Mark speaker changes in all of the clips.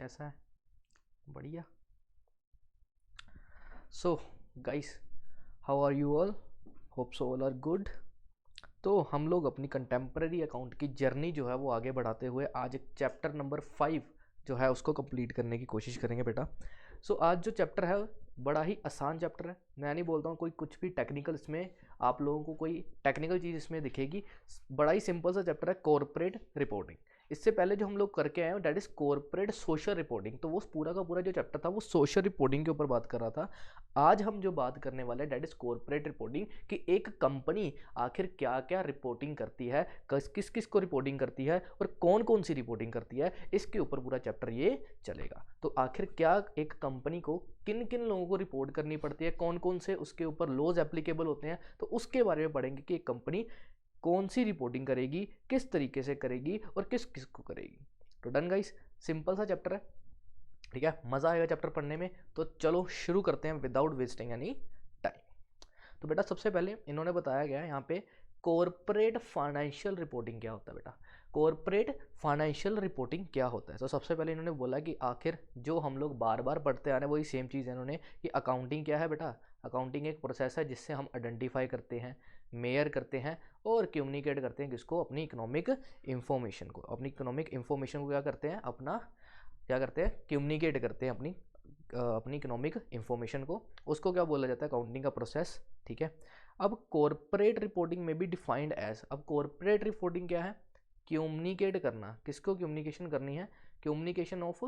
Speaker 1: कैसा है? बढ़िया। So guys, how are you all? Hope so all are good. तो हम लोग अपनी कंटेम्प्रेरी अकाउंट की जर्नी जो है वो आगे बढ़ाते हुए आज एक चैप्टर नंबर 5 जो है उसको कंप्लीट करने की कोशिश करेंगे बेटा। सो आज जो चैप्टर है बड़ा ही आसान चैप्टर है। मैं नहीं बोलता हूँ कोई कुछ भी टेक्निकल इसमें आप लोगों को कोई टेक्निकल चीज़ इसमें दिखेगी। बड़ा ही सिंपल सा चैप्टर है, कॉर्पोरेट रिपोर्टिंग। इससे पहले जो हम लोग करके आए हैं that is corporate social reporting. तो वो पूरा का पूरा जो चैप्टर था वो सोशल रिपोर्टिंग के ऊपर बात कर रहा था। आज हम जो बात करने वाले हैं दैट इज कॉर्पोरेट रिपोर्टिंग, कि एक कंपनी आखिर क्या क्या रिपोर्टिंग करती है, किस किस को रिपोर्टिंग करती है और कौन कौन सी रिपोर्टिंग करती है, इसके ऊपर पूरा चैप्टर ये चलेगा। तो आखिर क्या एक कंपनी को किन किन लोगों को रिपोर्ट करनी पड़ती है, कौन कौन से उसके ऊपर लॉज एप्लीकेबल होते हैं, तो उसके बारे में पढ़ेंगे कि एक कंपनी कौन सी रिपोर्टिंग करेगी, किस तरीके से करेगी और किस किस को करेगी। तो डन गाइस, सिंपल सा चैप्टर है, ठीक है। मज़ा आएगा चैप्टर पढ़ने में। तो चलो शुरू करते हैं विदाउट वेस्टिंग एनी टाइम। तो बेटा सबसे पहले इन्होंने बताया गया है यहाँ पे कॉर्पोरेट फाइनेंशियल रिपोर्टिंग क्या होता है। बेटा कॉर्पोरेट फाइनेंशियल रिपोर्टिंग क्या होता है? तो सबसे पहले इन्होंने बोला कि आखिर जो हम लोग बार बार पढ़ते आ रहे हैं वही सेम चीज़ है इन्होंने, कि अकाउंटिंग क्या है बेटा। अकाउंटिंग एक प्रोसेस है जिससे हम आइडेंटिफाई करते हैं, मेयर करते हैं और कम्युनिकेट करते हैं किसको, अपनी इकोनॉमिक इंफॉर्मेशन को। अपनी इकोनॉमिक इंफॉर्मेशन को क्या करते हैं, अपना क्या करते हैं, कम्युनिकेट करते हैं अपनी इकोनॉमिक इंफॉर्मेशन को। उसको क्या बोला जाता है, अकाउंटिंग का प्रोसेस, ठीक है। अब कॉर्पोरेट रिपोर्टिंग में भी डिफाइंड एज, अब कॉर्पोरेट रिपोर्टिंग क्या है, कम्युनिकेट करना, किसको कम्युनिकेशन करनी है, communication of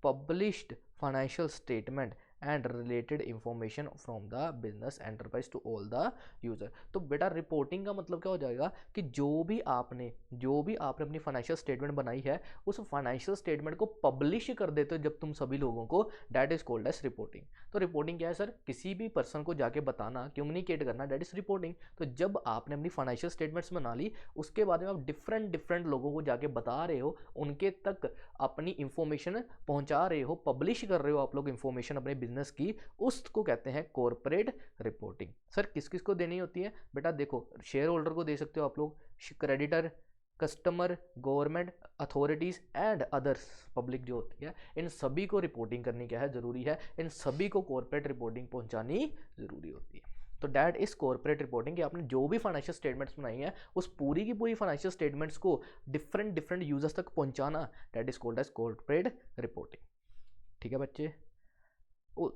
Speaker 1: published financial statement and related information from the business enterprise to all the user. तो बेटा रिपोर्टिंग का मतलब क्या हो जाएगा कि जो भी आपने अपनी फाइनेंशियल स्टेटमेंट बनाई है उस फाइनेंशियल स्टेटमेंट को पब्लिश कर देते हो जब तुम सभी लोगों को, that is called as reporting. तो रिपोर्टिंग क्या है सर, किसी भी पर्सन को जाके बताना, कम्युनिकेट करना, दैट इज रिपोर्टिंग। तो जब आपने अपनी फाइनेंशियल स्टेटमेंट्स बना ली उसके बाद में आप डिफरेंट डिफरेंट लोगों को जाके बता रहे हो, उनके तक अपनी इंफॉर्मेशन पहुंचा रहे हो, पब्लिश कर रहे हो आप लोग इंफॉर्मेशन अपने बिजनेस की, उसको कहते हैं कॉर्पोरेट रिपोर्टिंग। सर किस किस को देनी होती है? बेटा देखो, शेयर होल्डर को दे सकते हो आप लोग, creditor, customer, government authorities and others, public जो होती है, इन सभी को रिपोर्टिंग करनी क्या है, ज़रूरी है। इन सभी को कॉर्पोरेट रिपोर्टिंग पहुंचानी ज़रूरी होती है। तो डैट इज कॉर्पोरेट रिपोर्टिंग, कि आपने जो भी फाइनेंशियल स्टेटमेंट्स बनाई है उस पूरी की पूरी फाइनेंशियल स्टेटमेंट्स को डिफरेंट डिफरेंट यूजर्स तक पहुंचाना, that is called as corporate reporting, ठीक है बच्चे।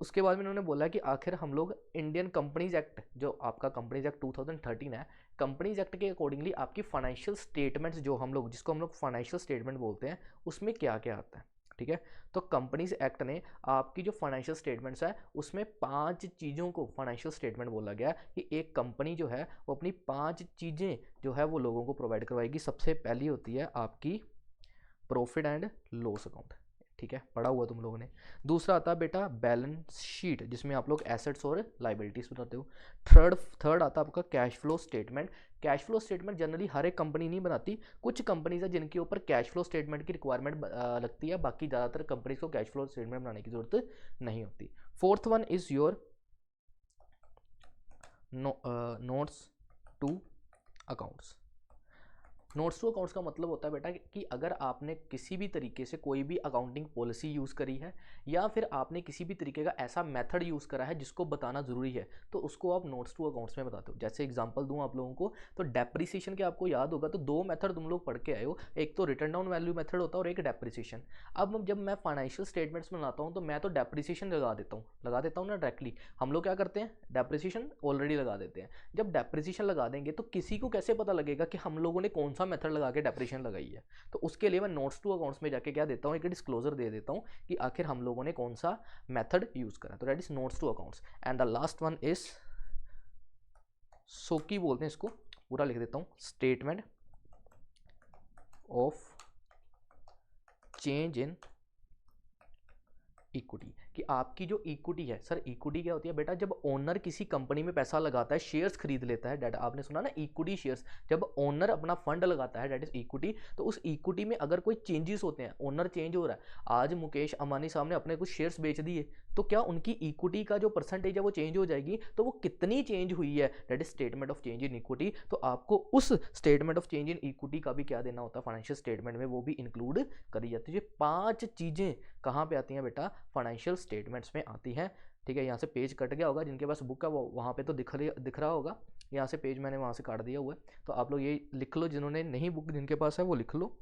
Speaker 1: उसके बाद में उन्होंने बोला कि आखिर हम लोग इंडियन कंपनीज एक्ट, जो आपका कंपनीज एक्ट 2013 है, कंपनीज एक्ट के अकॉर्डिंगली आपकी फाइनेंशियल स्टेटमेंट्स जो हम लोग, जिसको हम लोग फाइनेंशियल स्टेटमेंट बोलते हैं, उसमें क्या क्या आता है, ठीक है। तो कंपनीज एक्ट ने आपकी जो फाइनेंशियल स्टेटमेंट्स है उसमें 5 चीज़ों को फाइनेंशियल स्टेटमेंट बोला गया कि एक कंपनी जो है वो अपनी 5 चीज़ें जो है वो लोगों को प्रोवाइड करवाएगी। सबसे पहली होती है आपकी प्रॉफिट एंड लॉस अकाउंट, ठीक है, पढ़ा हुआ तुम लोगों ने। दूसरा आता है बेटा बैलेंस शीट, जिसमें आप लोग एसेट्स और लाइबिलिटीज बताते हो। थर्ड आता है आपका cash flow statement. Cash flow statement generally हर एक कंपनी नहीं बनाती, कुछ कंपनीज है जिनके ऊपर कैश फ्लो स्टेटमेंट की रिक्वायरमेंट लगती है, बाकी ज़्यादातर कंपनीज को कैश फ्लो स्टेटमेंट बनाने की जरूरत नहीं होती। Fourth one is your notes to accounts. Notes to accounts का मतलब होता है बेटा कि अगर आपने किसी भी तरीके से कोई भी अकाउंटिंग पॉलिसी यूज़ करी है या फिर आपने किसी भी तरीके का ऐसा मेथड यूज़ करा है जिसको बताना ज़रूरी है, तो उसको आप नोट्स टू अकाउंट्स में बताते हो। जैसे एग्जांपल दूं आप लोगों को, तो डेप्रिसिएशन के आपको याद होगा, तो 2 मेथड तुम लोग पढ़ के आए हो, एक तो रिटर्न डाउन वैल्यू मेथड होता है और एक डेप्रिसिएशन। अब जब मैं फाइनेंशियल स्टेटमेंट्स बनाता हूँ तो मैं तो डेप्रिसिएशन लगा देता हूँ ना डायरेक्टली। हम लोग क्या करते हैं, डेप्रिसिएशन ऑलरेडी लगा देते हैं। जब डेप्रिसिएशन लगा देंगे तो किसी को कैसे पता लगेगा कि हम लोगों ने कौन सा मेथड लगा के डेप्रिसिएशन लगाई है? तो उसके लिए मैं नोट्स टू अकाउंट्स में जाके क्या देता हूँ, एक डिस्क्लोजर दे देता हूँ कि आखिर हम लोगों ने कौन सा मेथड यूज करा। तो that is notes to accounts. And the last one is सोकी बोलते हैं इसको, पूरा लिख देता हूँ, statement of change in equity, कि आपकी जो इक्विटी है, सर इक्विटी क्या होती है बेटा, जब ओनर किसी कंपनी में पैसा लगाता है, शेयर्स खरीद लेता है, डेट आपने सुना ना इक्विटी शेयर्स, जब ओनर अपना फंड लगाता है डेट इज इक्विटी। तो उस इक्विटी में अगर कोई चेंजेस होते हैं, ओनर चेंज हो रहा है, आज मुकेश अंबानी साहब ने अपने कुछ शेयर्स बेच दिए, तो क्या उनकी इक्विटी का जो परसेंटेज है वो चेंज हो जाएगी, तो वो कितनी चेंज हुई है, that is statement of change in equity. तो आपको उस statement of change in equity का भी क्या देना होता है फाइनेंशियल स्टेटमेंट में, वो भी इंक्लूड करी जाती है। ये 5 चीज़ें कहाँ पे आती हैं बेटा, फाइनेंशियल स्टेटमेंट्स में आती हैं। ठीक है, यहाँ से पेज कट गया होगा, जिनके पास बुक है वो वहाँ पे तो दिख रहा होगा, यहाँ से पेज मैंने वहाँ से काट दिया हुआ है, तो आप लोग ये लिख लो, जिन्होंने नहीं बुक जिनके पास है वो लिख लो।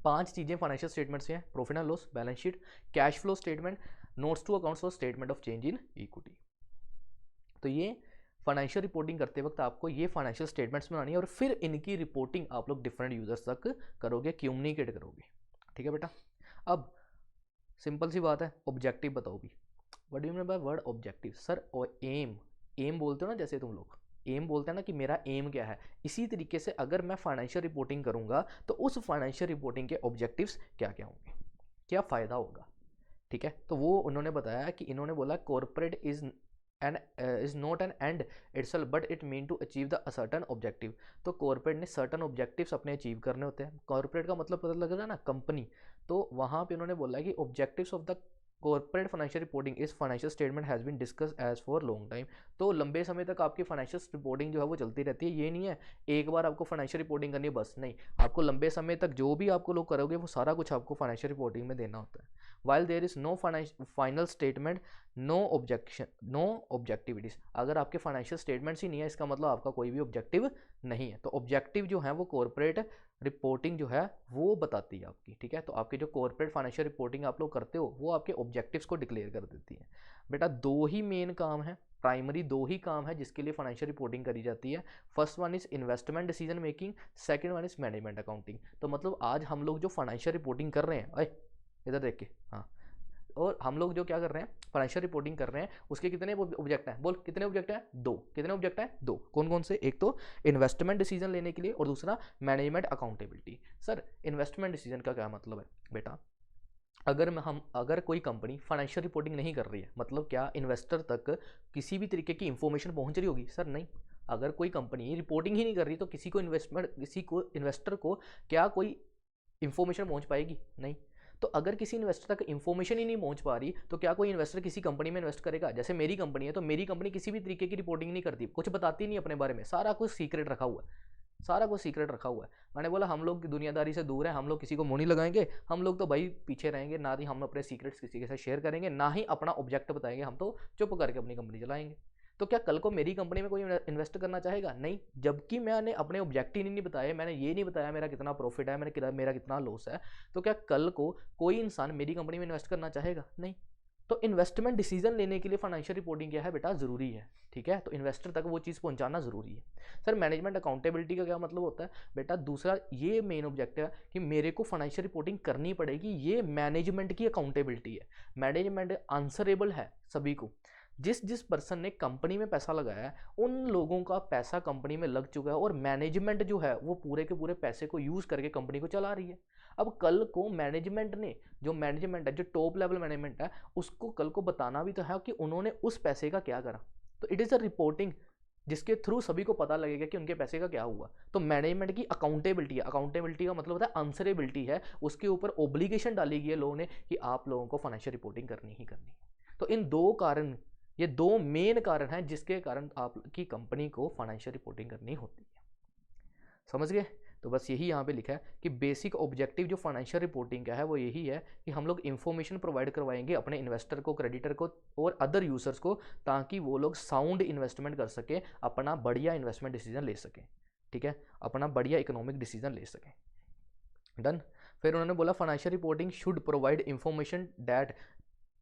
Speaker 1: 5 चीज़ें फाइनेंशियल स्टेटमेंट से हैं, profit and loss, balance sheet, cash flow statement, notes to accounts और statement of change in equity. तो ये फाइनेंशियल रिपोर्टिंग करते वक्त आपको ये फाइनेंशियल स्टेटमेंट्स बनानी है, और फिर इनकी रिपोर्टिंग आप लोग डिफरेंट यूजर्स तक करोगे, कम्युनिकेट करोगे। ठीक है बेटा, अब सिंपल सी बात है, ऑब्जेक्टिव बताओ भी। What do you mean by word objective? Sir um, um बोलते हो ना, जैसे तुम लोग एम बोलते हैं ना कि मेरा एम क्या है, इसी तरीके से अगर मैं फाइनेंशियल रिपोर्टिंग करूंगा तो उस फाइनेंशियल रिपोर्टिंग के ऑब्जेक्टिव्स क्या क्या होंगे, क्या फ़ायदा होगा। ठीक है, तो वो उन्होंने बताया कि इन्होंने बोला corporate is not an end itself but it mean to achieve the certain objective. तो कॉर्पोरेट ने सर्टन ऑब्जेक्टिव्स अपने अचीव करने होते हैं। कॉर्पोरेट का मतलब पता लग रहा है ना, कंपनी। तो वहाँ पे उन्होंने बोला कि objectives of the corporate financial reporting इस financial statement has been discussed as for long time. तो लंबे समय तक आपकी फाइनेंशियल रिपोर्टिंग जो है वो चलती रहती है। ये नहीं है एक बार आपको फाइनेंशियल रिपोर्टिंग करनी है बस, नहीं, आपको लंबे समय तक जो भी आपको लोग करोगे वो सारा कुछ आपको फाइनेंशियल रिपोर्टिंग में देना होता है। While there is no final statement no objection no objectivities. अगर आपके फाइनेंशियल स्टेटमेंट्स ही नहीं है, इसका मतलब आपका कोई भी ऑब्जेक्टिव नहीं है। तो ऑब्जेक्टिव जो है वो कॉर्पोरेट रिपोर्टिंग जो है वो बताती है आपकी। ठीक है, तो आपकी जो कॉर्पोरेट फाइनेंशियल रिपोर्टिंग आप लोग करते हो वो आपके ऑब्जेक्टिव्स को डिक्लेयर कर देती है। बेटा दो ही मेन काम है, प्राइमरी दो ही काम है जिसके लिए फाइनेंशियल रिपोर्टिंग करी जाती है। First one is investment decision making, second one is management accounting. तो मतलब आज हम लोग जो फाइनेंशियल रिपोर्टिंग कर रहे हैं, अरे इधर देख के, हाँ, और हम लोग जो क्या कर रहे हैं फाइनेंशियल रिपोर्टिंग कर रहे हैं, उसके कितने ऑब्जेक्ट हैं, बोल कितने ऑब्जेक्ट हैं, दो। कितने ऑब्जेक्ट हैं, दो। कौन कौन से? एक तो इन्वेस्टमेंट डिसीजन लेने के लिए और दूसरा management accountability. Sir investment decision का क्या मतलब है बेटा? अगर कोई कंपनी फाइनेंशियल रिपोर्टिंग नहीं कर रही है, मतलब क्या इन्वेस्टर तक किसी भी तरीके की इंफॉर्मेशन पहुंच रही होगी? सर नहीं। अगर कोई कंपनी रिपोर्टिंग ही नहीं कर रही तो किसी को इन्वेस्टर को क्या कोई इंफॉर्मेशन पहुंच पाएगी? नहीं। तो अगर किसी इन्वेस्टर तक इंफॉर्मेशन ही नहीं पहुंच पा रही तो क्या कोई इन्वेस्टर किसी कंपनी में इन्वेस्ट करेगा? जैसे मेरी कंपनी है, तो मेरी कंपनी किसी भी तरीके की रिपोर्टिंग नहीं करती, कुछ बताती नहीं अपने बारे में, सारा कुछ सीक्रेट रखा हुआ है, सारा कुछ सीक्रेट रखा हुआ है। मैंने बोला हम लोग दुनियादारी से दूर हैं, हम लोग किसी को मुंह नहीं लगाएंगे, हम लोग तो भाई पीछे रहेंगे, ना ही हम अपने सीक्रेट्स किसी के साथ शेयर करेंगे, ना ही अपना ऑब्जेक्ट बताएंगे, हम तो चुप करके अपनी कंपनी चलाएंगे। तो क्या कल को मेरी कंपनी में कोई इन्वेस्ट करना चाहेगा? नहीं। जबकि मैंने अपने ऑब्जेक्टिव नहीं बताए, मैंने ये नहीं बताया मेरा कितना प्रॉफिट है, मेरा कितना लॉस है, तो क्या कल को कोई इंसान मेरी कंपनी में इन्वेस्ट करना चाहेगा? नहीं। तो इन्वेस्टमेंट डिसीजन लेने के लिए फाइनेंशियल रिपोर्टिंग क्या है बेटा? जरूरी है। ठीक है, तो इन्वेस्टर तक वो चीज़ पहुंचाना जरूरी है। सर मैनेजमेंट अकाउंटेबिलिटी का क्या मतलब होता है बेटा? दूसरा ये मेन ऑब्जेक्टिव है कि मेरे को फाइनेंशियल रिपोर्टिंग करनी पड़ेगी, ये मैनेजमेंट की अकाउंटेबिलिटी है। मैनेजमेंट आंसरेबल है सभी को। जिस जिस पर्सन ने कंपनी में पैसा लगाया है उन लोगों का पैसा कंपनी में लग चुका है, और मैनेजमेंट जो है वो पूरे के पूरे पैसे को यूज़ करके कंपनी को चला रही है। अब कल को मैनेजमेंट ने, जो मैनेजमेंट है, जो टॉप लेवल मैनेजमेंट है, उसको कल को बताना भी तो है कि उन्होंने उस पैसे का क्या करा। तो इट इज़ अ रिपोर्टिंग जिसके थ्रू सभी को पता लगेगा कि उनके पैसे का क्या हुआ। तो मैनेजमेंट की अकाउंटेबिलिटी है। अकाउंटेबिलिटी का मतलब होता है आंसरेबिलिटी है, उसके ऊपर ओब्लिगेशन डाली गई है लोगों ने कि आप लोगों को फाइनेंशियल रिपोर्टिंग करनी ही करनी है। तो इन दो कारण, ये दो मेन कारण हैं जिसके कारण आपकी कंपनी को फाइनेंशियल रिपोर्टिंग करनी होती है। समझ गए? तो बस यही यहाँ पे लिखा है कि बेसिक ऑब्जेक्टिव जो फाइनेंशियल रिपोर्टिंग का है वो यही है कि हम लोग इंफॉर्मेशन प्रोवाइड करवाएंगे अपने इन्वेस्टर को, क्रेडिटर को और अदर यूजर्स को, ताकि वो लोग साउंड इन्वेस्टमेंट कर सके, अपना बढ़िया इन्वेस्टमेंट डिसीजन ले सकें। ठीक है, अपना बढ़िया इकोनॉमिक डिसीजन ले सकें। डन। फिर उन्होंने बोला financial reporting should provide information that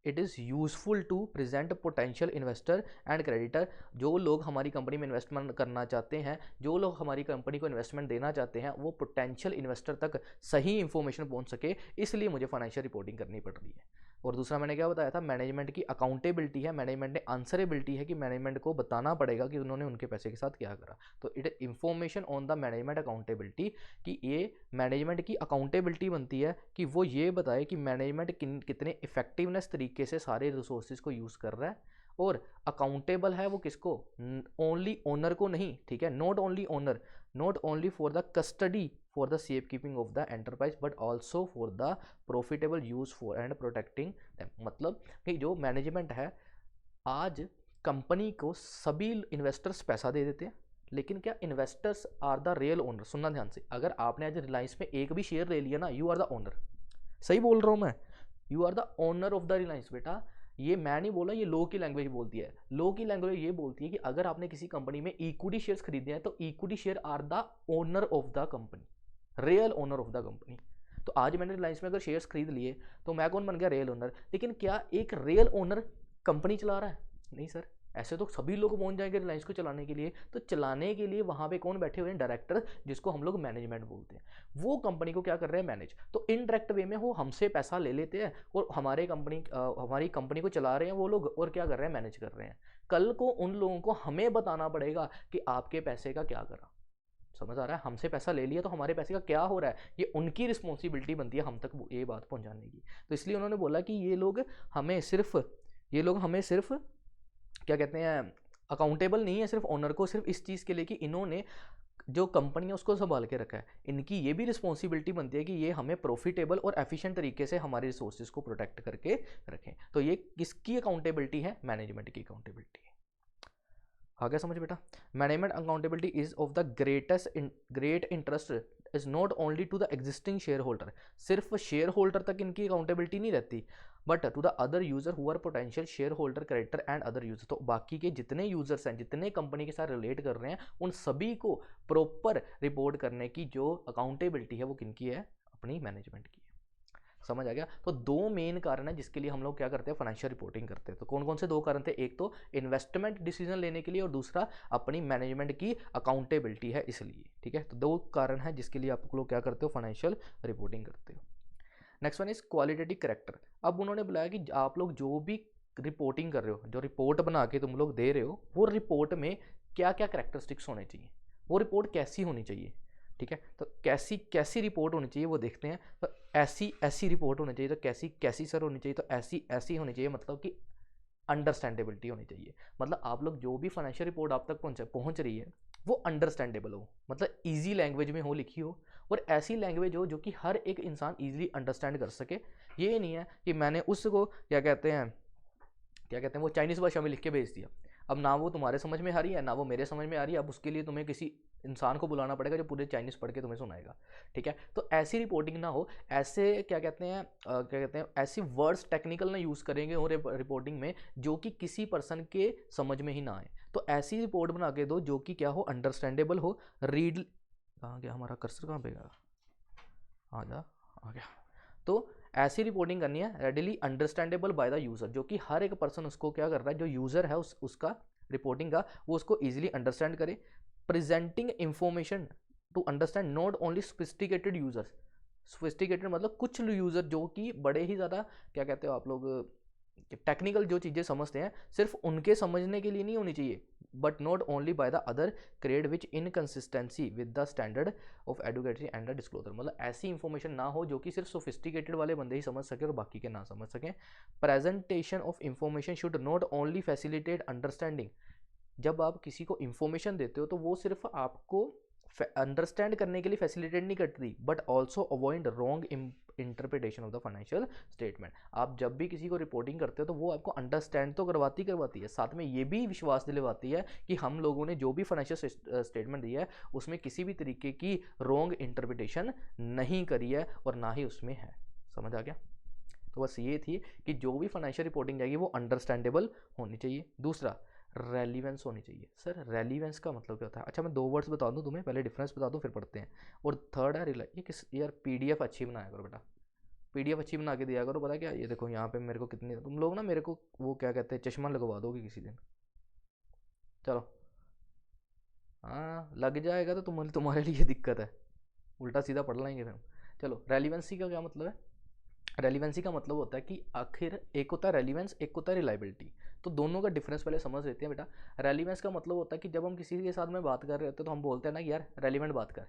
Speaker 1: it is useful to present potential investor and creditor. जो लोग हमारी कंपनी में इन्वेस्टमेंट करना चाहते हैं, जो लोग हमारी कंपनी को इन्वेस्टमेंट देना चाहते हैं, वो पोटेंशियल इन्वेस्टर तक सही इंफॉर्मेशन पहुंच सके, इसलिए मुझे फाइनेंशियल रिपोर्टिंग करनी पड़ रही है। और दूसरा मैंने क्या बताया था, मैनेजमेंट की अकाउंटेबिलिटी है, मैनेजमेंट ने आंसरेबिलिटी है कि मैनेजमेंट को बताना पड़ेगा कि उन्होंने उनके पैसे के साथ क्या करा। तो it information on the management accountability, कि ये मैनेजमेंट की अकाउंटेबिलिटी बनती है कि वो ये बताए कि मैनेजमेंट कितने इफेक्टिवनेस तरीके से सारे रिसोर्सेज को यूज़ कर रहा है, और अकाउंटेबल है वो किसको? ओनली ओनर को नहीं। ठीक है, not only owner, not only for the custody for the safe keeping of the enterprise but also for the profitable use for and protecting them. मतलब कि जो मैनेजमेंट है, आज कंपनी को सभी इन्वेस्टर्स पैसा दे देते हैं, लेकिन क्या investors are the real owner? सुनना ध्यान से, अगर आपने आज रिलायंस में एक भी शेयर ले लिया ना, यू आर द ओनर। सही बोल रहा हूँ मैं, you are the owner of the Reliance. बेटा ये मैं नहीं बोला, ये लॉ की लैंग्वेज बोलती है। लॉ की लैंग्वेज ये बोलती है कि अगर आपने किसी कंपनी में इक्विटी शेयर्स खरीदे हैं तो equity share are the owner of the company, real owner of the company. तो आज मैंने रिलायंस में अगर शेयर्स खरीद लिए तो मैं कौन बन गया? Real owner. लेकिन क्या एक रियल ओनर कंपनी चला रहा है? नहीं सर, ऐसे तो सभी लोग पहुंच जाएंगे रिलायंस को चलाने के लिए। तो चलाने के लिए वहां पे कौन बैठे हुए हैं? डायरेक्टर, जिसको हम लोग मैनेजमेंट बोलते हैं। वो कंपनी को क्या कर रहे हैं? मैनेज। तो इनडायरेक्ट वे में वो हमसे पैसा ले लेते हैं और हमारी कंपनी को चला रहे हैं वो लोग, और क्या कर रहे हैं? मैनेज कर रहे हैं। कल को उन लोगों को हमें बताना पड़ेगा कि आपके पैसे का क्या करा। समझ आ रहा है? हमसे पैसा ले लिया तो हमारे पैसे का क्या हो रहा है, ये उनकी रिस्पॉन्सिबिलिटी बनती है हम तक ये बात पहुंचाने की। तो इसलिए उन्होंने बोला कि ये लोग हमें सिर्फ क्या कहते हैं, अकाउंटेबल नहीं है सिर्फ ओनर को, सिर्फ इस चीज़ के लिए कि इन्होंने जो कंपनी है उसको संभाल के रखा है। इनकी ये भी रिस्पॉन्सिबिलिटी बनती है कि ये हमें प्रॉफिटेबल और एफिशिएंट तरीके से हमारे रिसोर्सेज को प्रोटेक्ट करके रखें। तो ये किसकी अकाउंटेबिलिटी है? मैनेजमेंट की अकाउंटेबिलिटी है। आगे समझ बेटा, management accountability is of the great interest is not only to the existing share holder. सिर्फ शेयर होल्डर तक इनकी अकाउंटेबिलिटी नहीं रहती, but to the other user who are potential share holder, creditor and other user. तो बाकी के जितने users हैं, जितने कंपनी के साथ रिलेट कर रहे हैं, उन सभी को प्रॉपर रिपोर्ट करने की जो अकाउंटेबिलिटी है वो किनकी है? अपनी मैनेजमेंट की है। समझ आ गया? तो दो मेन कारण है जिसके लिए हम लोग क्या करते हैं? फाइनेंशियल रिपोर्टिंग करते हैं। तो कौन कौन से दो कारण थे? एक तो इन्वेस्टमेंट डिसीजन लेने के लिए, और दूसरा अपनी मैनेजमेंट की अकाउंटेबिलिटी है इसलिए। ठीक है, तो दो कारण है जिसके लिए आप लोग क्या करते हो? फाइनेंशियल रिपोर्टिंग करते हो। Next one is qualitative character. अब उन्होंने बुलाया कि आप लोग जो भी रिपोर्टिंग कर रहे हो, जो रिपोर्ट बना के तुम लोग दे रहे हो, वो रिपोर्ट में क्या क्या कैरेक्टरिस्टिक्स होने चाहिए, वो रिपोर्ट कैसी होनी चाहिए। ठीक है, तो कैसी रिपोर्ट होनी चाहिए वो देखते हैं। तो ऐसी रिपोर्ट होनी चाहिए, तो कैसी सर होनी चाहिए, तो ऐसी होनी चाहिए, मतलब कि अंडरस्टैंडेबिलिटी होनी चाहिए। मतलब आप लोग जो भी फाइनेंशियल रिपोर्ट आप तक पहुंच रही है वो अंडरस्टैंडेबल हो, मतलब ईजी लैंग्वेज में हो, लिखी हो, और ऐसी लैंग्वेज हो जो कि हर एक इंसान ईजिली अंडरस्टैंड कर सके। ये नहीं है कि मैंने उसको क्या कहते हैं वो चाइनीज़ भाषा में लिख के भेज दिया, अब ना वो तुम्हारे समझ में आ रही है ना वो मेरे समझ में आ रही है। अब उसके लिए तुम्हें किसी इंसान को बुलाना पड़ेगा जो पूरे चाइनीज़ पढ़ के तुम्हें सुनाएगा। ठीक है, तो ऐसी रिपोर्टिंग ना हो, ऐसे क्या कहते हैं ऐसी वर्ड्स टेक्निकल ना यूज़ करेंगे और रिपोर्टिंग में जो कि किसी पर्सन के समझ में ही ना आए। तो ऐसी रिपोर्ट बना के दो जो कि क्या हो? अंडरस्टैंडेबल हो, रीड। कहाँ गया हमारा कर्सर? कहाँ पे गया? आ गया। तो ऐसी रिपोर्टिंग करनी है readily understandable by the user, जो कि हर एक पर्सन उसको क्या कर रहा है, जो यूज़र है उसका रिपोर्टिंग का, वो उसको ईजिली अंडरस्टैंड करे। Presenting information to understand not only sophisticated users. Sophisticated मतलब कुछ यूज़र जो कि बड़े ही ज़्यादा क्या कहते हो आप लोग, टेक्निकल जो चीज़ें समझते हैं, सिर्फ उनके समझने के लिए नहीं होनी चाहिए, but not only by the other create which inconsistency with the standard of educatory and the disclosure. मतलब ऐसी इंफॉर्मेशन ना हो जो कि सिर्फ सोफिस्टिकेटेड वाले बंदे ही समझ सके और बाकी के ना समझ सकें। Presentation of information should not only facilitate understanding. जब आप किसी को इंफॉर्मेशन देते हो तो वो सिर्फ आपको अंडरस्टैंड करने के लिए फैसिलिटेट नहीं करती, but also avoid wrong interpretation of the financial statement. आप जब भी किसी को रिपोर्टिंग करते हो तो वो आपको अंडरस्टैंड तो करवाती है, साथ में ये भी विश्वास दिलवाती है कि हम लोगों ने जो भी फाइनेंशियल स्टेटमेंट दिया है उसमें किसी भी तरीके की रॉन्ग इंटरप्रिटेशन नहीं करी है और ना ही उसमें है। समझ आ गया? तो बस ये थी कि जो भी फाइनेंशियल रिपोर्टिंग जाएगी वो अंडरस्टैंडेबल होनी चाहिए। दूसरा, रेलिवेंस होनी चाहिए। सर रेलिवेंस का मतलब क्या होता है? अच्छा मैं दो वर्ड्स बता दूं तुम्हें, पहले डिफरेंस बता दूं फिर पढ़ते हैं। और थर्ड है ये किस यार, पीडीएफ अच्छी बनाया करो बेटा, पीडीएफ अच्छी बना के दिया करो। पता क्या, ये देखो यहाँ पे मेरे को कितनी, तुम लोग ना मेरे को वो क्या कहते हैं चश्मा लगवा दोगे किसी दिन। चलो हाँ लग जाएगा तो तुम्हारे लिए दिक्कत है, उल्टा सीधा पढ़ लेंगे फिर। चलो रेलिवेंसी का क्या मतलब है? रेलिवेंसी का मतलब होता है कि आखिर एक होता है रेलिवेंस, एक होता है रिलायबिलिटी। तो दोनों का डिफरेंस पहले समझ लेते हैं बेटा। रेलिवेंस का मतलब होता है कि जब हम किसी के साथ में बात कर रहे होते हैं तो हम बोलते हैं ना कि यार रेलिवेंट बात कर।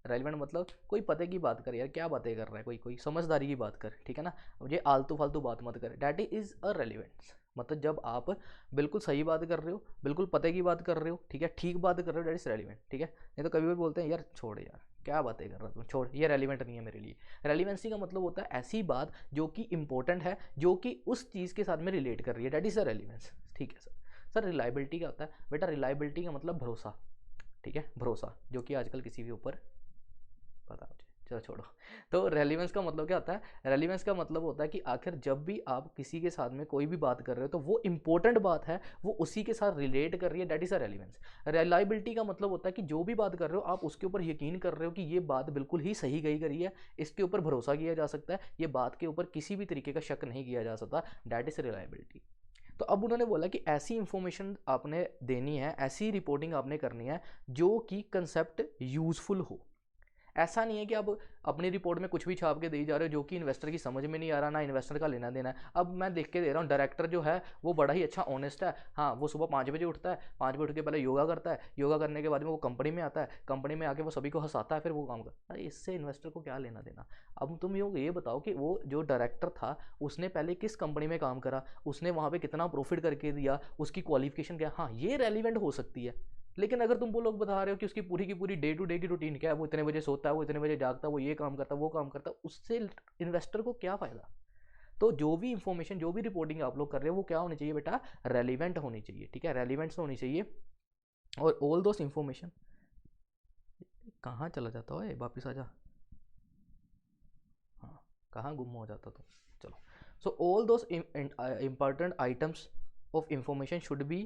Speaker 1: रेलिवेंट मतलब कोई पते की बात कर, यार क्या बातें कर रहा है, कोई समझदारी की बात कर, ठीक है ना, मुझे आलतू फालतू बात मत कर, डैट इज अ रेलिवेंस। मतलब जब आप बिल्कुल सही बात कर रहे हो, बिल्कुल पते की बात कर रहे हो, ठीक है, ठीक बात कर रहे हो, दैट इज रेलिवेंट, ठीक है। नहीं तो कभी भी बोलते हैं यार छोड़ यार क्या बातें कर रहा तुम, छोड़ ये रेलिवेंट नहीं है मेरे लिए। रेलिवेंसी का मतलब होता है ऐसी बात जो कि इंपॉर्टेंट है, जो कि उस चीज़ के साथ में रिलेट कर रही है, दैट इज द रेलिवेंस, ठीक है सर। सर रिलायबिलिटी क्या होता है बेटा? रिलायबिलिटी का मतलब भरोसा, ठीक है, भरोसा, जो कि आजकल किसी के ऊपर पता मुझे, चलो छोड़ो। तो रेलिवेंस का मतलब क्या होता है? रेलिवेंस का मतलब होता है कि आखिर जब भी आप किसी के साथ में कोई भी बात कर रहे हो तो वो इंपॉर्टेंट बात है, वो उसी के साथ रिलेट कर रही है, that is a relevance. Reliability का मतलब होता है कि जो भी बात कर रहे हो आप उसके ऊपर यकीन कर रहे हो कि ये बात बिल्कुल ही सही कही करी है, इसके ऊपर भरोसा किया जा सकता है, ये बात के ऊपर किसी भी तरीके का शक नहीं किया जा सकता, दैट इज रिलायबिलिटी। तो अब उन्होंने बोला कि ऐसी इंफॉर्मेशन आपने देनी है, ऐसी रिपोर्टिंग आपने करनी है जो कि कंसेप्ट यूजफुल हो। ऐसा नहीं है कि आप अपनी रिपोर्ट में कुछ भी छाप के दे जा रहे हो जो कि इन्वेस्टर की समझ में नहीं आ रहा, ना इन्वेस्टर का लेना देना है। अब मैं देख के दे रहा हूँ, डायरेक्टर जो है वो बड़ा ही अच्छा ऑनेस्ट है, हाँ वो सुबह 5 बजे उठता है, 5 बजे उठ के पहले योगा करता है, योगा करने के बाद में वो कंपनी में आता है, कंपनी में आके वो सभी को हंसाता है, फिर वो काम करता है। इससे इन्वेस्टर को क्या लेना देना? अब तुम ये बताओ कि वो जो डायरेक्टर था उसने पहले किस कंपनी में काम करा, उसने वहाँ पे कितना प्रॉफिट करके दिया, उसकी क्वालिफिकेशन क्या, हाँ ये रेलिवेंट हो सकती है। लेकिन अगर तुम वो लोग बता रहे हो कि उसकी पूरी की पूरी डे टू डे की रूटीन क्या है, वो इतने बजे सोता है, वो इतने बजे जागता है, वो ये काम करता है, वो काम करता है, उससे इन्वेस्टर को क्या फ़ायदा? तो जो भी इंफॉर्मेशन, जो भी रिपोर्टिंग आप लोग कर रहे हो वो क्या होनी चाहिए बेटा? रेलिवेंट होनी चाहिए, ठीक है, रेलिवेंट होनी चाहिए। और ऑल दोस इंफॉर्मेशन, कहाँ चला जाता है वापिस आ जा, हाँ कहाँ गुम हो जाता तुम, चलो। So all those important items of information should be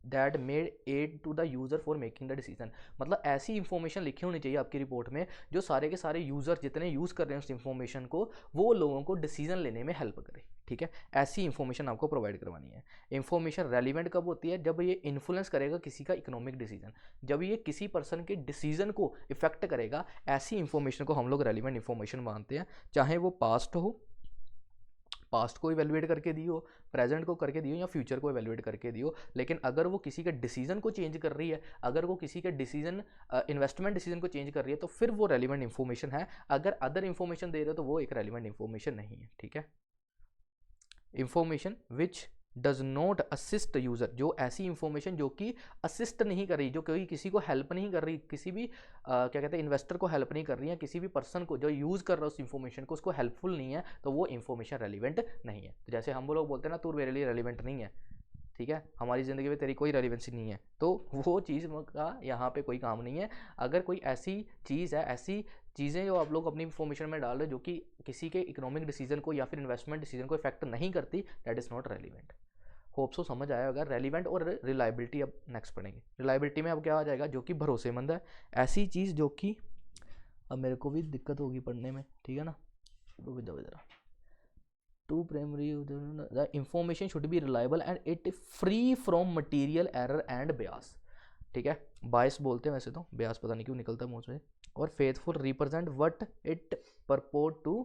Speaker 1: that made aid to the user for making the decision। मतलब ऐसी इंफॉर्मेशन लिखी होनी चाहिए आपकी रिपोर्ट में जो सारे के सारे यूज़र जितने यूज़ कर रहे हैं उस इंफॉर्मेशन को, वो लोगों को डिसीजन लेने में हेल्प करे, ठीक है। ऐसी इंफॉर्मेशन आपको प्रोवाइड करवानी है। इंफॉर्मेशन रेलिवेंट कब होती है? जब ये इन्फ्लुएंस करेगा किसी का इकोनॉमिक डिसीजन, जब ये किसी पर्सन के डिसीजन को इफेक्ट करेगा, ऐसी इंफॉर्मेशन को हम लोग रेलिवेंट इंफॉर्मेशन मानते हैं। चाहे वो पास्ट हो, पास्ट को इवेलुएट करके दी हो, प्रेजेंट को करके दी हो, या फ्यूचर को इवेलुएट करके दी हो, लेकिन अगर वो किसी के डिसीजन को चेंज कर रही है, अगर वो किसी के डिसीजन इन्वेस्टमेंट डिसीजन को चेंज कर रही है, तो फिर वो रेलिवेंट इंफॉर्मेशन है। अगर अदर इंफॉर्मेशन दे रहे हो तो वो एक रेलिवेंट इंफॉर्मेशन नहीं है, ठीक है। Information which does not assist user, जो ऐसी इंफॉर्मेशन जो कि असिस्ट नहीं कर रही, जो कोई किसी को हेल्प नहीं कर रही, किसी भी क्या कहते हैं इन्वेस्टर को हेल्प नहीं कर रही है, किसी भी पर्सन को जो यूज़ कर रहा है उस इंफॉर्मेशन को, उसको हेल्पफुल नहीं है, तो वो इंफॉर्मेशन रेलिवेंट नहीं है। तो जैसे हम लोग बोलते हैं ना, तू मेरे लिए रेलिवेंट नहीं है, ठीक है, हमारी ज़िंदगी में तेरी कोई रेलिवेंसी नहीं है, तो वो चीज़ का यहाँ पे कोई काम नहीं है। अगर कोई ऐसी चीज़ है, ऐसी चीज़ें जो आप लोग अपनी इंफॉर्मेशन में डाल रहे हो जो कि किसी के इकोनॉमिक डिसीजन को या फिर इन्वेस्टमेंट डिसीजन को इफेक्ट नहीं करती, that is not relevant. Hope so समझ आया होगा। रेलिवेंट और रिलायबिलिटी अब नेक्स्ट पढ़ेंगे। रिलायबिलिटी में अब क्या आ जाएगा? जो कि भरोसेमंद है, ऐसी चीज़ जो कि, अब मेरे को भी दिक्कत होगी पढ़ने में, ठीक है ना, रुक जाओ ज़रा। To primary the information should be reliable and it free from material error and bias, ठीक है, बायस बोलते हैं वैसे तो, ब्यास पता नहीं क्यों निकलता मुँह से। और faithful represent what it purport to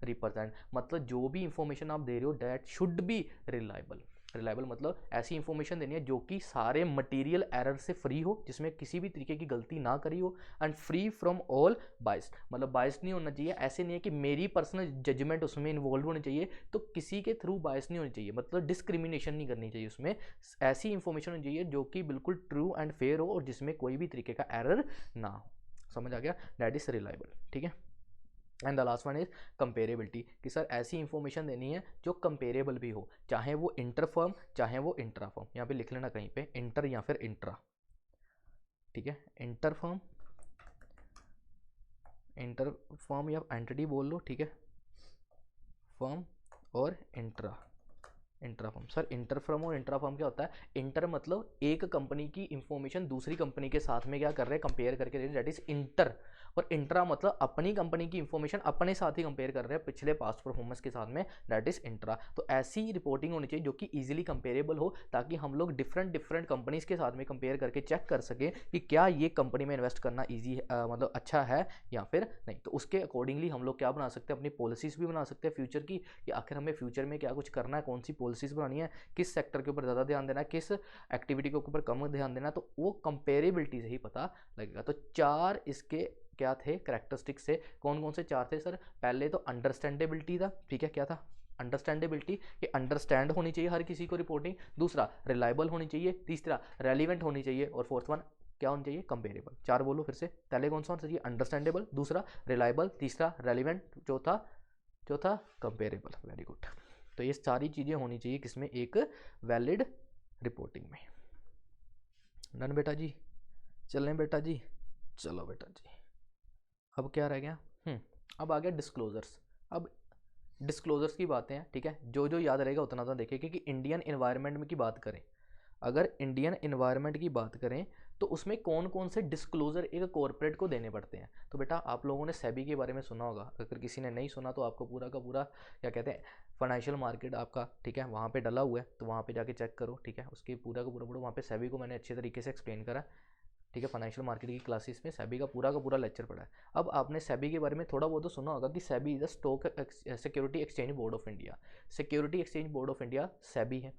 Speaker 1: represent, मतलब जो भी इंफॉर्मेशन आप दे रहे हो that should be reliable. Reliable मतलब ऐसी इंफॉर्मेशन देनी है जो कि सारे मटेरियल एरर से फ्री हो, जिसमें किसी भी तरीके की गलती ना करी हो, एंड फ्री फ्रॉम ऑल बाइस, मतलब बाइस नहीं होना चाहिए। ऐसे नहीं है कि मेरी पर्सनल जजमेंट उसमें इन्वॉल्व होनी चाहिए, तो किसी के थ्रू बाइस नहीं होनी चाहिए, मतलब डिस्क्रिमिनेशन नहीं करनी चाहिए उसमें। ऐसी इंफॉर्मेशन होनी चाहिए जो कि बिल्कुल ट्रू एंड फेयर हो और जिसमें कोई भी तरीके का एरर ना हो। समझ आ गया? दैट इज रिलायबल, ठीक है। And the last one is comparability, कि सर ऐसी इंफॉर्मेशन देनी है जो कंपेरेबल भी हो, चाहे वो इंटर फर्म चाहे वो इंट्रा फर्म। यहाँ पे लिख लेना कहीं पे इंटर या फिर इंट्रा, ठीक है, इंटर फर्म, इंटर फर्म या एंटिटी बोल लो, ठीक है, फर्म और intra, intra firm. Sir inter firm और इंट्रा फर्म क्या होता है? इंटर मतलब एक कंपनी की इंफॉर्मेशन दूसरी कंपनी के साथ में क्या कर रहे हैं, कंपेयर करके दे रहे हैं, दैट इज इंटर। और इंट्रा मतलब अपनी कंपनी की इंफॉर्मेशन अपने साथ ही कंपेयर कर रहे हैं पिछले पास्ट परफॉर्मेंस के साथ में, दैट इज इंट्रा। तो ऐसी रिपोर्टिंग होनी चाहिए जो कि इजीली कंपेरेबल हो, ताकि हम लोग डिफरेंट डिफरेंट कंपनीज के साथ में कंपेयर करके चेक कर सकें कि क्या ये कंपनी में इन्वेस्ट करना ईजी मतलब अच्छा है या फिर नहीं। तो उसके अकॉर्डिंगली हम लोग क्या बना सकते हैं, अपनी पॉलिसीज़ भी बना सकते हैं फ्यूचर की, कि आखिर हमें फ्यूचर में क्या कुछ करना है, कौन सी पॉलिसीज़ बनानी है, किस सेक्टर के ऊपर ज़्यादा ध्यान देना है, किस एक्टिविटी के ऊपर कम ध्यान देना है, तो वो कंपेरेबिलिटी से ही पता लगेगा। तो 4 इसके क्या थे, कैरेक्टरिस्टिक्स से। कौन कौन से 4 थे सर? पहले तो अंडरस्टैंडेबिलिटी था, ठीक है, क्या था? अंडरस्टैंडेबिलिटी, ये अंडरस्टैंड होनी चाहिए हर किसी को रिपोर्टिंग, दूसरा रिलायबल होनी चाहिए, तीसरा रेलिवेंट होनी चाहिए, और फोर्थ वन क्या होनी चाहिए, कंपेरेबल। चार बोलो फिर से, पहले कौन सा होना चाहिए, अंडरस्टैंडेबल, दूसरा रिलायबल, तीसरा रेलिवेंट, चौथा चौथा कंपेरेबल। Very good. तो ये सारी चीज़ें होनी चाहिए किसमें, एक वैलिड रिपोर्टिंग में। डन बेटा जी, चलें बेटा जी, चलो बेटा जी। अब क्या रह गया, अब आ गया डिस्क्लोजर्स। अब डिस्क्लोजर्स की बातें हैं, ठीक है, जो जो याद रहेगा उतना तो देखें, क्योंकि इंडियन इन्वायरमेंट में की बात करें, अगर इंडियन इन्वायरमेंट की बात करें तो उसमें कौन कौन से डिस्क्लोजर एक कॉरपोरेट को देने पड़ते हैं। तो बेटा आप लोगों ने सेबी के बारे में सुना होगा, अगर किसी ने नहीं सुना तो आपको पूरा का पूरा क्या कहते हैं, फाइनेंशियल मार्केट आपका, ठीक है, वहाँ पे डला हुआ है, तो वहाँ पे जाके चेक करो, ठीक है, उसके पूरा का पूरा वहाँ पे सेबी को मैंने अच्छे तरीके से एक्सप्लेन करा, ठीक है, फाइनेंशियल मार्केट की क्लासेस में सेबी का पूरा लेक्चर पढ़ा है। अब आपने सेबी के बारे में थोड़ा बहुत तो सुना होगा कि SEBI is the stock security exchange board of India. Security exchange board of India SEBI है।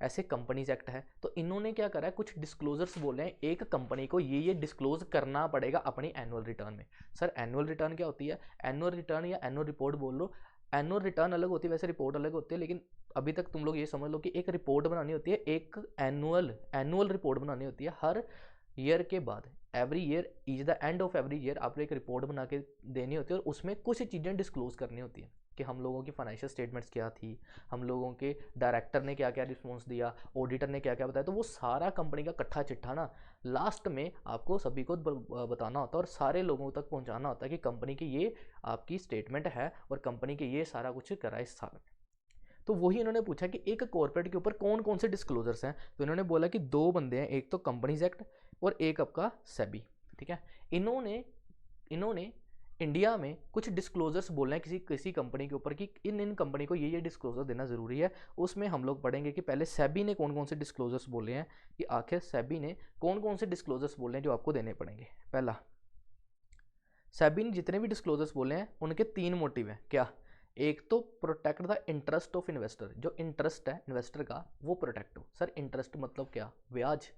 Speaker 1: ऐसे कंपनीज एक्ट है, तो इन्होंने क्या करा है, कुछ डिस्क्लोजर्स बोले हैं, एक कंपनी को ये डिस्क्लोज करना पड़ेगा अपनी एनुअल रिटर्न में। सर एनुअल रिटर्न क्या होती है, एनुअल रिटर्न या एनुअल रिपोर्ट बोल लो, एनुअल रिटर्न अलग होती है, वैसे रिपोर्ट अलग होती है, लेकिन अभी तक तुम लोग ये समझ लो कि एक रिपोर्ट बनानी होती है, एक एनुअल रिपोर्ट बनानी होती है हर ईयर के बाद, every year is the end of every year आपको एक रिपोर्ट बना के देनी होती है, और उसमें कुछ चीज़ें डिस्क्लोज करनी होती है कि हम लोगों की फाइनेंशियल स्टेटमेंट्स क्या थी, हम लोगों के डायरेक्टर ने क्या क्या रिस्पॉन्स दिया, ऑडिटर ने क्या क्या बताया, तो वो सारा कंपनी का कट्ठा चिट्ठा ना लास्ट में आपको सभी को बताना होता है और सारे लोगों तक पहुंचाना होता है कि कंपनी की ये आपकी स्टेटमेंट है और कंपनी के ये सारा कुछ करा इस साल में। तो वही इन्होंने पूछा कि एक कॉर्पोरेट के ऊपर कौन कौन से डिस्क्लोजर्स हैं, तो इन्होंने बोला कि दो बंदे हैं, एक तो कंपनीज एक्ट और एक आपका सेबी, ठीक है। इन्होंने इंडिया में कुछ डिस्क्लोजर्स बोलना है किसी कंपनी के ऊपर कि इन कंपनी को ये डिस्क्लोजर देना ज़रूरी है। उसमें हम लोग पढ़ेंगे कि पहले सेबी ने कौन कौन से डिस्क्लोजर्स बोले हैं, कि आखिर सेबी ने कौन कौन से डिस्क्लोजर्स बोले हैं जो आपको देने पड़ेंगे। पहला, सेबी ने जितने भी डिस्क्लोजर्स बोले हैं उनके तीन मोटिव हैं। क्या, एक तो protect the interest of investor, जो इंटरेस्ट है इन्वेस्टर का वो प्रोटेक्ट हो। सर इंटरेस्ट मतलब क्या, ब्याज,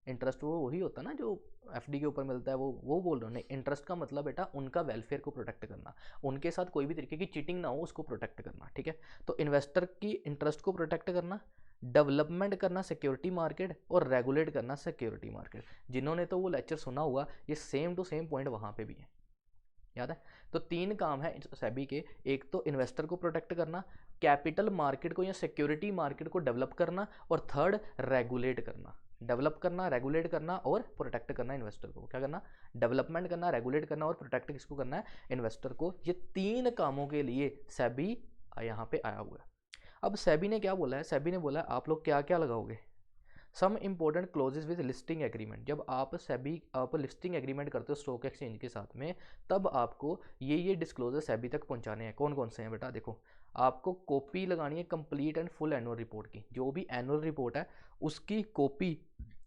Speaker 1: इंटरेस्ट वो वही होता है ना जो एफडी के ऊपर मिलता है, वो बोल रहे हो। नहीं, इंटरेस्ट का मतलब बेटा उनका वेलफेयर को प्रोटेक्ट करना, उनके साथ कोई भी तरीके की चीटिंग ना हो उसको प्रोटेक्ट करना, ठीक है। तो इन्वेस्टर की इंटरेस्ट को प्रोटेक्ट करना, डेवलपमेंट करना सिक्योरिटी मार्केट, और रेगुलेट करना सिक्योरिटी मार्केट। जिन्होंने तो वो लेक्चर सुना हुआ, ये सेम टू सेम पॉइंट वहाँ पे भी है, याद है। तो तीन काम है सेबी के, एक तो इन्वेस्टर को प्रोटेक्ट करना, कैपिटल मार्केट को या सिक्योरिटी मार्केट को डेवलप करना, और थर्ड रेगुलेट करना। डेवलप करना, रेगुलेट करना और प्रोटेक्ट करना इन्वेस्टर को। क्या करना, डेवलपमेंट करना, रेगुलेट करना और प्रोटेक्ट किसको करना है, इन्वेस्टर को। ये तीन कामों के लिए सेबी यहाँ पे आया हुआ है। अब सेबी ने क्या बोला है, सेबी ने बोला है आप लोग क्या क्या लगाओगे, some important clauses with listing agreement. जब आप सेबी आप लिस्टिंग एग्रीमेंट करते हो स्टॉक एक्सचेंज के साथ में, तब आपको ये डिस्क्लोजर सेबी तक पहुंचाने हैं। कौन कौन से हैं बेटा, देखो आपको कॉपी लगानी है complete and full annual report की, जो भी एनुअल रिपोर्ट है उसकी कॉपी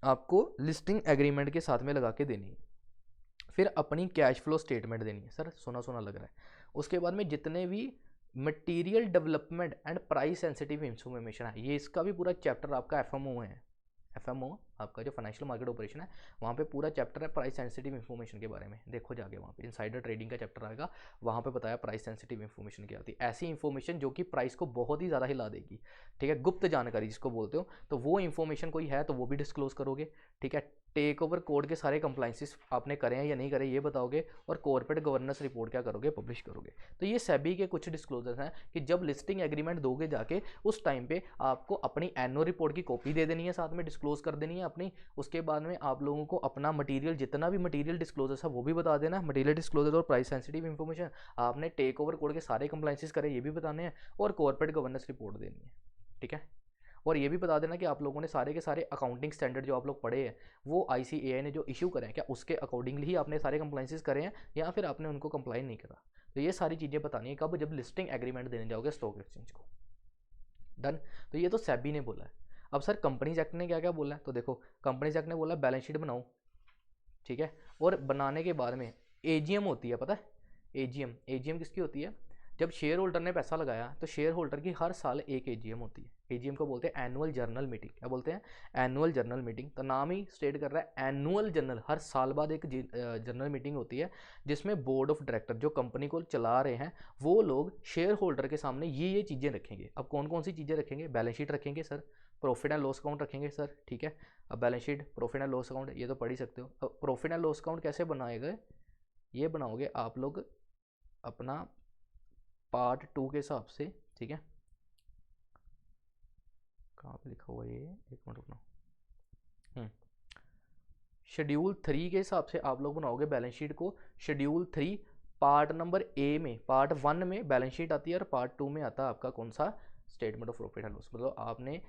Speaker 1: आपको लिस्टिंग एग्रीमेंट के साथ में लगा के देनी है। फिर अपनी कैश फ्लो स्टेटमेंट देनी है। सर सुना सुना लग रहा है। उसके बाद में जितने भी material development and price sensitive information है, ये इसका भी पूरा चैप्टर आपका एफएमओ है। एफएमओ आपका जो फाइनेंशियल मार्केट ऑपरेशन है, वहाँ पे पूरा चैप्टर है प्राइस सेंसिटिव इन्फॉर्मेशन के बारे में। देखो जाके वहाँ पे इनसाइडर ट्रेडिंग का चैप्टर आएगा, वहाँ पे बताया प्राइस सेंसिटिव इन्फॉर्मेशन क्या होती है। ऐसी इन्फॉर्मेशन जो कि प्राइस को बहुत ही ज़्यादा हिला देगी, ठीक है, गुप्त जानकारी जिसको बोलते हो, तो वो इन्फॉर्मेशन कोई है तो वो भी डिस्क्लोज करोगे, ठीक है। टेक ओवर कोड के सारे कंप्लाइंसेस आपने करे हैं या नहीं करे ये बताओगे, और कॉर्पोरेट गवर्नेंस रिपोर्ट क्या करोगे, पब्लिश करोगे। तो ये सेबी के कुछ डिस्क्लोजर्स हैं कि जब लिस्टिंग एग्रीमेंट दोगे जाके, उस टाइम पे आपको अपनी एनुअल रिपोर्ट की कॉपी दे देनी है, साथ में डिस्क्लोज कर देनी है अपनी। उसके बाद में आप लोगों को अपना मटेरियल, जितना भी मटेरियल डिस्क्लोजर्स है वो भी बता देना है, मटेरियल डिस्क्लोजर और प्राइस सेंसिटिव इन्फॉर्मेशन। आपने टेक ओवर कोड के सारे कंप्लाइंसेस करे ये भी बताने हैं, और कॉर्पोरेट गवर्नेंस रिपोर्ट देनी है, ठीक है। और ये भी बता देना कि आप लोगों ने सारे के सारे अकाउंटिंग स्टैंडर्ड जो आप लोग पढ़े हैं, वो ICAI ने जो इशू करे हैं, क्या उसके अकॉर्डिंगली ही आपने सारे कंप्लाइंसेस करे हैं या फिर आपने उनको कंप्लाई नहीं करा। तो ये सारी चीज़ें बतानी है कब, जब लिस्टिंग एग्रीमेंट देने जाओगे स्टॉक एक्सचेंज को। डन। तो ये तो सेबी ने बोला है। अब सर कंपनीज एक्ट ने क्या क्या बोला है, तो देखो कंपनीज एक्ट ने बोला बैलेंस शीट बनाओ, ठीक है, और बनाने के बाद में AGM होती है, पता है AGM किसकी होती है, जब शेयर होल्डर ने पैसा लगाया तो शेयर होल्डर की हर साल एक एजीएम होती है। एजीएम को बोलते हैं एनुअल जर्नल मीटिंग। क्या बोलते हैं? Annual journal meeting. तो नाम ही स्टेट कर रहा है एनुअल जर्नल, हर साल बाद एक जर्नल मीटिंग होती है जिसमें बोर्ड ऑफ डायरेक्टर जो कंपनी को चला रहे हैं वो लोग शेयर होल्डर के सामने ये चीज़ें रखेंगे। अब कौन कौन सी चीज़ें रखेंगे? बैलेंस शीट रखेंगे sir, profit and loss account रखेंगे सर, ठीक है। अब balance sheet, profit and loss account ये तो पढ़ ही सकते हो। अब प्रॉफिट एंड लॉस अकाउंट कैसे बनाएगा? ये बनाओगे आप लोग अपना पार्ट 2 के हिसाब से, ठीक है। कहाँ पे लिखा हुआ ये, एक मिनट रुकना। शेड्यूल 3 के हिसाब से आप लोग बनाओगे बैलेंस शीट को। शेड्यूल 3 पार्ट नंबर ए में, पार्ट 1 में बैलेंस शीट आती है और पार्ट 2 में आता है आपका कौन सा? Statement of profit and loss. मतलब आपने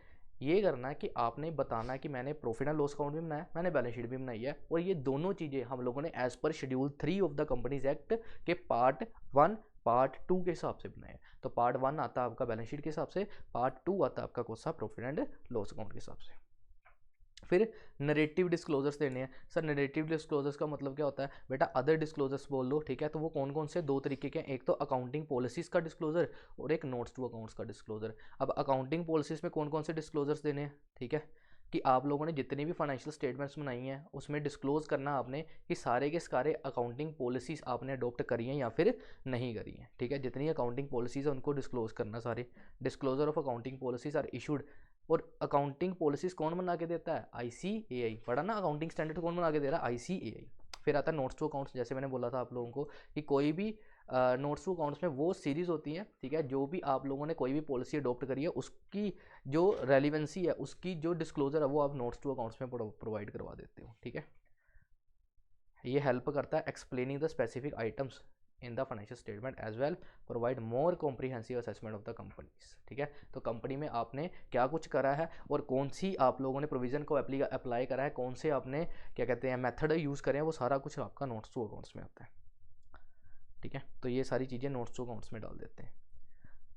Speaker 1: ये करना है कि आपने बताना है कि मैंने प्रॉफिट एंड लॉस अकाउंट भी बनाया, मैंने बैलेंस शीट भी बनाई है, और ये दोनों चीज़ें हम लोगों ने एज पर schedule 3 of the companies act के पार्ट 1 पार्ट 2 के हिसाब से बनाया। तो पार्ट 1 आता है आपका बैलेंस शीट के हिसाब से, पार्ट 2 आता है आपका कौन सा? प्रॉफिट एंड लॉस अकाउंट के हिसाब से। फिर नरेटिव डिस्क्लोजर्स देने हैं। सर नरेटिव डिस्क्लोजर्स का मतलब क्या होता है? बेटा अदर डिस्क्लोजर्स बोल लो, ठीक है। तो वो कौन कौन से? 2 तरीके के हैं, एक तो अकाउंटिंग पॉलिसीज का डिस्क्लोजर और एक नोट्स टू अकाउंट्स का डिस्क्लोजर। अब अकाउंटिंग पॉलिसीज में कौन कौन से डिस्क्लोजर्स देने हैं, ठीक है, कि आप लोगों ने जितनी भी फाइनेंशियल स्टेटमेंट्स बनाई हैं उसमें डिस्क्लोज करना आपने कि सारे के सारे अकाउंटिंग पॉलिसीज आपने अडोप्ट करी हैं या फिर नहीं करी हैं, ठीक है। जितनी अकाउंटिंग पॉलिसीज है उनको डिस्क्लोज करना सारे। Disclosure of accounting policies are issued. और अकाउंटिंग पॉलिसीज कौन बना के देता है? ICAI। पढ़ा ना, अकाउंटिंग स्टैंडर्ड कौन बना के दे रहा है? ICAI। फिर आता है नोट्स टू अकाउंट्स। जैसे मैंने बोला था आप लोगों को कि कोई भी नोट्स टू अकाउंट्स में वो सीरीज होती है, ठीक है, जो भी आप लोगों ने कोई भी पॉलिसी अडॉप्ट करी है उसकी जो रेलिवेंसी है, उसकी जो डिस्क्लोजर है वो आप नोट्स टू अकाउंट्स में प्रोवाइड करवा देते हो, ठीक है। ये हेल्प करता है explaining the specific items in the financial statement as well provide more comprehensive assessment of the companies, ठीक है। तो कंपनी में आपने क्या कुछ करा है और कौन सी आप लोगों ने प्रोविजन को अप्लाई करा है, कौन से आपने क्या कहते हैं मेथड यूज़ करें, वो सारा कुछ आपका नोट्स टू अकाउंट्स में आता है, ठीक है। तो ये सारी चीज़ें नोट्स टू अकाउंट्स में डाल देते हैं,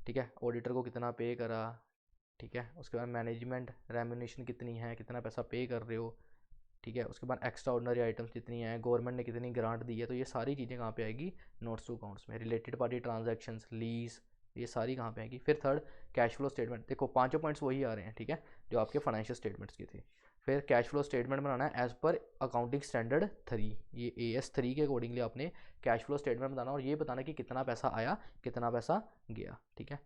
Speaker 1: ठीक है। ऑडिटर को कितना पे करा, ठीक है। उसके बाद मैनेजमेंट रेम्यूनरेशन कितनी है, कितना पैसा पे कर रहे हो, ठीक है। उसके बाद एक्स्ट्रा ऑर्डिनरी आइटम्स कितनी हैं, गवर्नमेंट ने कितनी ग्रांट दी है, तो ये सारी चीज़ें कहाँ पे आएगी? नोट्स टू अकाउंट्स में। रिलेटेड पार्टी ट्रांजैक्शंस, लीज, ये सारी कहाँ पे आएगी? फिर थर्ड कैश फ्लो स्टेटमेंट। देखो पांचों पॉइंट्स वही आ रहे हैं, ठीक है, जो आपके फाइनेंशियल स्टेटमेंट्स के थे। फिर कैश फ्लो स्टेटमेंट बनाना है एज पर अकाउंटिंग स्टैंडर्ड 3, ये AS3 के अकॉर्डिंगली आपने कैश फ्लो स्टेटमेंट बनाना और ये बताना कि कितना पैसा आया कितना पैसा गया, ठीक है।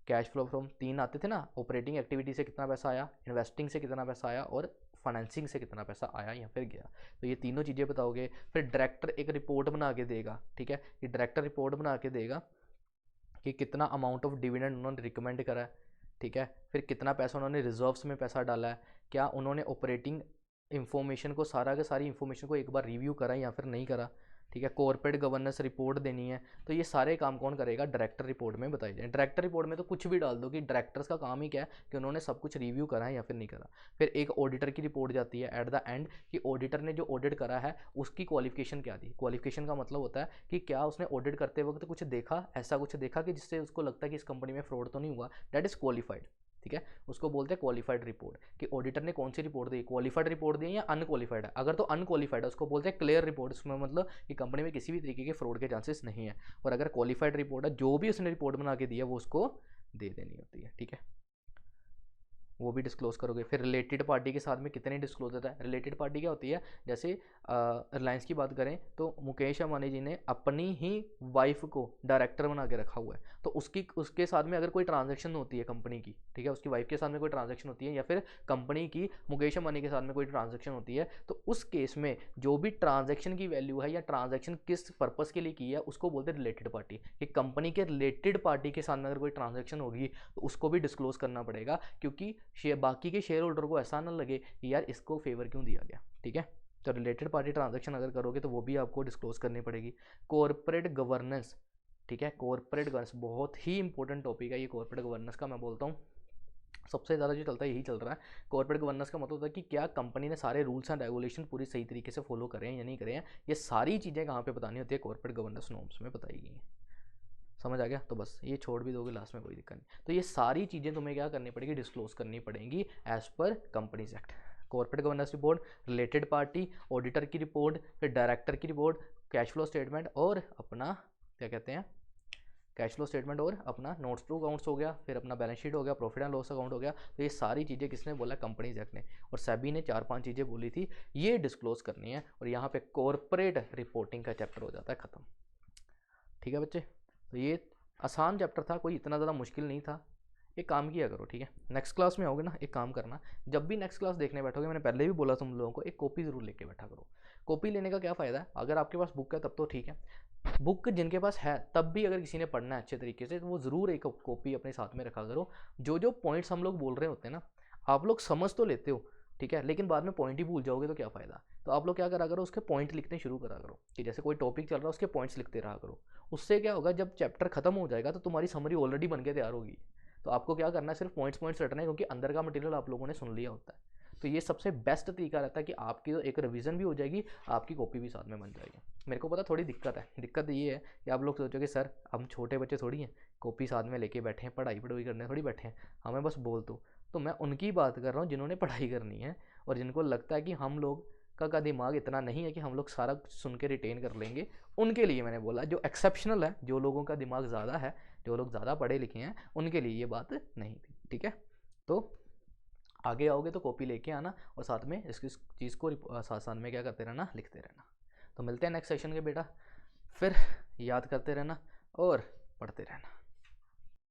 Speaker 1: कैश फ्लो फ्रॉम 3 आते थे ना, ऑपरेटिंग एक्टिविटी से कितना पैसा आया, इन्वेस्टिंग से कितना पैसा आया और फाइनेंसिंग से कितना पैसा आया या फिर गया, तो ये तीनों चीज़ें बताओगे। फिर डायरेक्टर एक रिपोर्ट बना के देगा, ठीक है, ये डायरेक्टर रिपोर्ट बना के देगा कि कितना अमाउंट ऑफ डिविडेंड उन्होंने रिकमेंड करा है, ठीक है। फिर कितना पैसा उन्होंने रिजर्व्स में पैसा डाला है, क्या उन्होंने ऑपरेटिंग इन्फॉर्मेशन को सारा का सारी इन्फॉर्मेशन को एक बार रिव्यू करा या फिर नहीं करा, ठीक है। कॉर्पोरेट गवर्नेंस रिपोर्ट देनी है, तो ये सारे काम कौन करेगा? डायरेक्टर रिपोर्ट में बताई जाए। डायरेक्टर रिपोर्ट में तो कुछ भी डाल दो कि डायरेक्टर्स का काम ही क्या है कि उन्होंने सब कुछ रिव्यू करा है या फिर नहीं करा। फिर एक ऑडिटर की रिपोर्ट जाती है एट द एंड कि ऑडिटर ने जो ऑडिट करा है उसकी क्वालिफिकेशन क्या थी। क्वालिफिकेशन का मतलब होता है कि क्या उसने ऑडिट करते वक्त कुछ देखा, ऐसा कुछ देखा कि जिससे उसको लगता है कि इस कंपनी में फ्रॉड तो नहीं हुआ, दैट इज़ क्वालिफाइड, ठीक है। उसको बोलते हैं क्वालिफाइड रिपोर्ट कि ऑडिटर ने कौन सी रिपोर्ट दी, क्वालिफाइड रिपोर्ट दी या अनक्वालिफाइड है। अगर तो अनक्वालिफाइड है उसको बोलते हैं क्लियर रिपोर्ट, उसमें मतलब कि कंपनी में किसी भी तरीके के फ्रॉड के चांसेस नहीं है। और अगर क्वालिफाइड रिपोर्ट है, जो भी उसने रिपोर्ट बना के दी है वो उसको दे देनी होती है, ठीक है, वो भी डिस्क्लोज करोगे। फिर रिलेटेड पार्टी के साथ में कितने डिस्क्लोज होता है? रिलेटेड पार्टी क्या होती है? जैसे रिलायंस की बात करें तो मुकेश अंबानी जी ने अपनी ही वाइफ को डायरेक्टर बना के रखा हुआ है, तो उसके साथ में अगर कोई ट्रांजैक्शन होती है कंपनी की, ठीक है, उसकी वाइफ के साथ में कोई ट्रांजैक्शन होती है या फिर कंपनी की मुकेश अंबानी के साथ में कोई ट्रांजैक्शन होती है, तो उस केस में जो भी ट्रांजैक्शन की वैल्यू है या ट्रांजैक्शन किस पर्पज़ के लिए की है उसको बोलते हैं रिलेटेड पार्टी। कि कंपनी के रिलेटेड पार्टी के साथ में अगर कोई ट्रांजैक्शन होगी तो उसको भी डिस्क्लोज करना पड़ेगा, क्योंकि बाकी के शेयर होल्डर को ऐसा ना लगे कि यार इसको फेवर क्यों दिया गया, ठीक है। तो रिलेटेड पार्टी ट्रांजैक्शन अगर करोगे तो वो भी आपको डिस्क्लोज करनी पड़ेगी। कॉर्पोरेट गवर्नेंस, ठीक है, कॉर्पोरेट गवर्नेंस बहुत ही इंपॉर्टेंट टॉपिक है ये। कॉर्पोरेट गवर्नेंस का मैं बोलता हूँ सबसे ज़्यादा जो चलता है यही चल रहा है। कॉर्पोरेट गवर्नेंस का मतलब होता है कि क्या कंपनी ने सारे रूल्स एंड रेगुलेशन पूरी सही तरीके से फॉलो करें या नहीं करें, ये सारी चीज़ें कहाँ पे बतानी होती है? कॉर्पोरेट गवर्नेंस नॉर्म्स में बताई गई हैं। समझ आ गया? तो बस ये छोड़ भी दोगे लास्ट में कोई दिक्कत नहीं। तो ये सारी चीज़ें तुम्हें क्या करनी पड़ेगी? डिस्क्लोज करनी पड़ेंगी as per companies act. Corporate governance report, related party, auditor की रिपोर्ट, फिर डायरेक्टर की रिपोर्ट, कैश फ्लो स्टेटमेंट और अपना क्या कहते हैं कैश फ्लो स्टेटमेंट और अपना नोट्स टू अकाउंट्स हो गया, फिर अपना बैलेंस शीट हो गया, प्रॉफिट एंड लॉस अकाउंट हो गया। तो ये सारी चीज़ें किसने बोला? कंपनीज एक्ट ने। और सेबी ने 4-5 चीज़ें बोली थी ये डिस्क्लोज करनी है, और यहाँ पे कॉर्पोरेट रिपोर्टिंग का चैप्टर हो जाता है ख़त्म। ठीक है बच्चे, तो ये आसान चैप्टर था, कोई इतना ज़्यादा मुश्किल नहीं था। एक काम किया करो, ठीक है, नेक्स्ट क्लास में आओगे ना, एक काम करना, जब भी नेक्स्ट क्लास देखने बैठोगे, मैंने पहले भी बोला तुम लोगों को, एक कॉपी ज़रूर लेके बैठा करो। कॉपी लेने का क्या फ़ायदा है? अगर आपके पास बुक है तब तो ठीक है, बुक जिनके पास है तब भी अगर किसी ने पढ़ना है अच्छे तरीके से, तो वो ज़रूर एक कॉपी अपने साथ में रखा करो। जो जो पॉइंट्स हम लोग बोल रहे होते हैं ना, आप लोग समझ तो लेते हो, ठीक है, लेकिन बाद में पॉइंट ही भूल जाओगे तो क्या फ़ायदा। तो आप लोग क्या करा करो, उसके पॉइंट लिखने शुरू करा करो, कि जैसे कोई टॉपिक चल रहा है उसके पॉइंट्स लिखते रहा करो। उससे क्या होगा, जब चैप्टर खत्म हो जाएगा तो तुम्हारी समरी ऑलरेडी बन के तैयार होगी। तो आपको क्या करना है, सिर्फ पॉइंट्स रटना है, क्योंकि अंदर का मटेरियल आप लोगों ने सुन लिया होता है। तो ये सबसे बेस्ट तरीका रहता है कि आपकी एक रिवीजन भी हो जाएगी, आपकी कॉपी भी साथ में बन जाएगी। मेरे को पता थोड़ी दिक्कत है, दिक्कत ये है कि आप लोग सोचोगे सर हम छोटे बच्चे थोड़ी हैं, कॉपी साथ में लेके बैठे हैं, पढ़ाई करने थोड़ी बैठे हैं, हमें बस बोल दो। तो मैं उनकी बात कर रहा हूँ जिन्होंने पढ़ाई करनी है, और जिनको लगता है कि हम लोग का दिमाग इतना नहीं है कि हम लोग सारा सुन के रिटेन कर लेंगे। उनके लिए मैंने बोला, जो एक्सेप्शनल है, जो लोगों का दिमाग ज़्यादा है, जो लोग ज़्यादा पढ़े लिखे हैं, उनके लिए ये बात नहीं थी। ठीक है, तो आगे आओगे तो कॉपी लेके आना, और साथ में इसकी चीज़ को साथ साथ में क्या करते रहना, लिखते रहना। तो मिलते हैं नेक्स्ट सेशन के बेटा, फिर याद करते रहना और पढ़ते रहना।